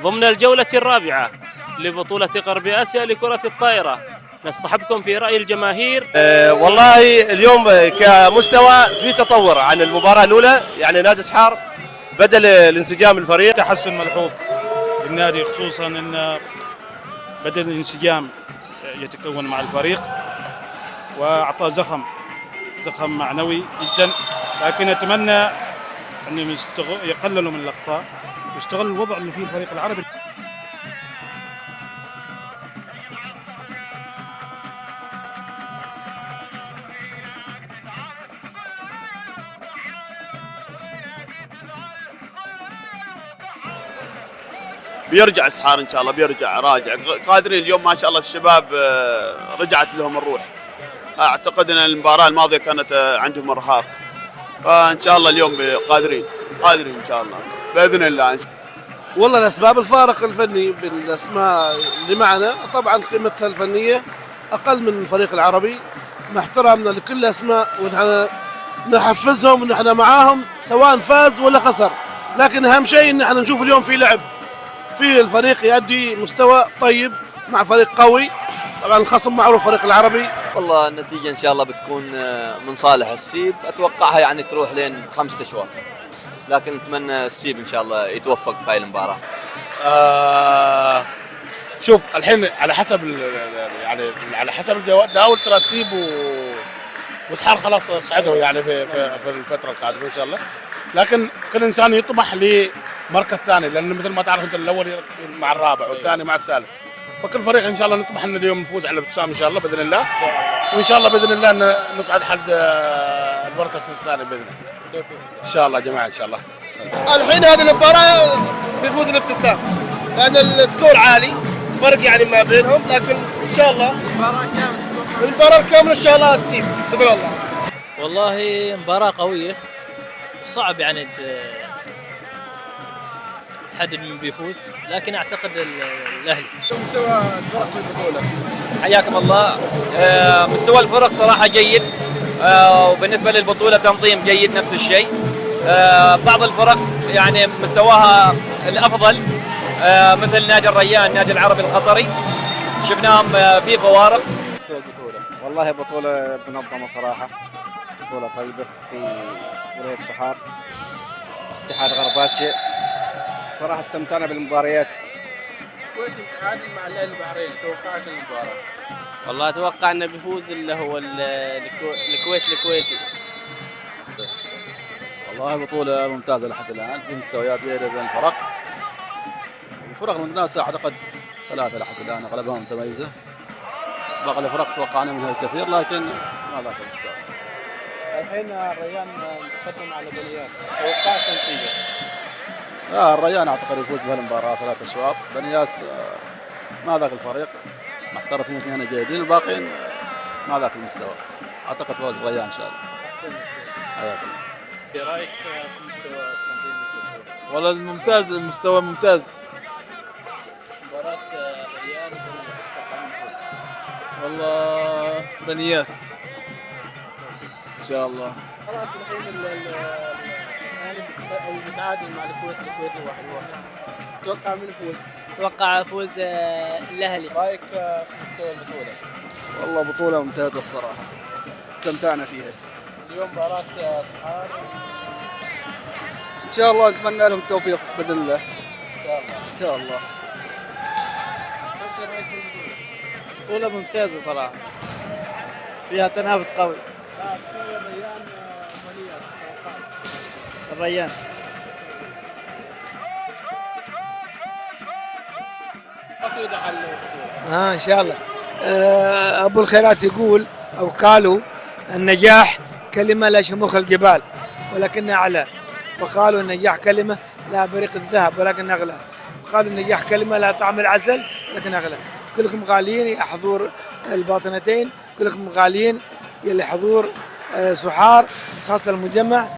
ضمن الجولة الرابعة لبطولة غرب آسيا لكرة الطائرة. نصطحبكم في رأي الجماهير. والله اليوم كمستوى في تطور عن المباراة الأولى، يعني نادي سحار بدل الانسجام الفريق تحسن ملحوظ للنادي، خصوصا ان بدل الانسجام يتكون مع الفريق واعطى زخم معنوي جدا، لكن اتمنى انهم يقللوا من الاخطاء ويستغلوا الوضع اللي فيه الفريق العربي. بيرجع سحار ان شاء الله، بيرجع راجع قادرين. اليوم ما شاء الله الشباب رجعت لهم الروح. اعتقد ان المباراه الماضيه كانت عندهم ارهاق، فان شاء الله اليوم قادرين ان شاء الله باذن الله. والله الاسباب الفارق الفني بالاسماء اللي معنا، طبعا قيمتها الفنيه اقل من الفريق العربي، مع احترامنا لكل الاسماء ونحن نحفزهم ونحن معاهم سواء فاز ولا خسر، لكن اهم شيء ان احنا نشوف اليوم في لعب، في الفريق يؤدي مستوى طيب مع فريق قوي. طبعا الخصم معروف الفريق العربي. والله النتيجة إن شاء الله بتكون من صالح السيب، أتوقعها يعني تروح لين 5 أشواط، لكن نتمنى السيب إن شاء الله يتوفق في هاي المباراة. شوف الحين على حسب يعني على حسب الجداول ترى السيب وسحار خلاص صعدوا يعني في الفترة القادمة إن شاء الله، لكن كل إنسان يطمح لمركز ثاني، لأن مثل ما تعرف أنت الأول مع الرابع والثاني مع الثالث، فكل فريق ان شاء الله نطمح ان اليوم نفوز على الابتسام ان شاء الله باذن الله، وان شاء الله باذن الله نصعد حد المركز الثاني باذن الله ان شاء الله يا جماعه ان شاء الله. الحين هذه المباراه بيفوز الابتسام لان السكور عالي، فرق يعني ما بينهم، لكن ان شاء الله المباراه الكامله ان شاء الله السيب باذن الله. والله مباراه قويه، صعب يعني تحدد من بيفوز، لكن اعتقد الاهلي. مستوى الفرق في البطوله. حياكم الله. مستوى الفرق صراحه جيد، وبالنسبه للبطوله تنظيم جيد نفس الشيء. بعض الفرق يعني مستواها الافضل، مثل نادي الريان، نادي العربي القطري، شفناهم في فوارق. البطوله والله بطوله منظمه صراحه، بطوله طيبه في ولايه سحار اتحاد غرب اسيا. صراحة استمتعنا بالمباريات. الكويت متعادل مع الاهلي البحرين، توقعك المباراة؟ والله اتوقع انه بيفوز اللي هو الكويتي. والله بطولة ممتازة لحد الآن، في مستويات جيدة بين الفرق. الفرق المتنافسة أعتقد 3 لحد الآن أغلبها متميزة. باقي الفرق توقعنا منها الكثير لكن ما ذاك المستوى. الحين الريان متقدم على بنياس، توقعك النتيجة؟ الريان اعتقد يفوز بهالمباراه 3 أشواط. بنياس ما ذاك الفريق، محترفين 2 جيدين، الباقيين ما ذاك المستوى. اعتقد فوز الريان ان شاء الله. حياك الله. ايه رايك في مستوى تنظيم البطوله؟ والله ممتاز، المستوى ممتاز. مباراه الريان والله بنياس ان شاء الله. قرأت الحين متعادل مع الكويتي 1-1، تتوقع من يفوز؟ اتوقع فوز الاهلي. رايك في مستوى البطوله؟ والله بطوله ممتازه الصراحه، استمتعنا فيها. اليوم مباراه سحار ان شاء الله نتمنى لهم التوفيق باذن الله. ان شاء الله. بطوله ممتازه صراحه، فيها تنافس قوي. الريان قصيده حل ان شاء الله. ابو الخيرات يقول او قالوا النجاح كلمه لا شموخ الجبال ولكنها اعلى، وقالوا النجاح كلمه لا بريق الذهب ولكن اغلى، وقالوا النجاح كلمه لا طعم العسل ولكن اغلى. كلكم غاليين يا حضور الباطنتين، كلكم غاليين يا حضور سحار خاصه المجمع.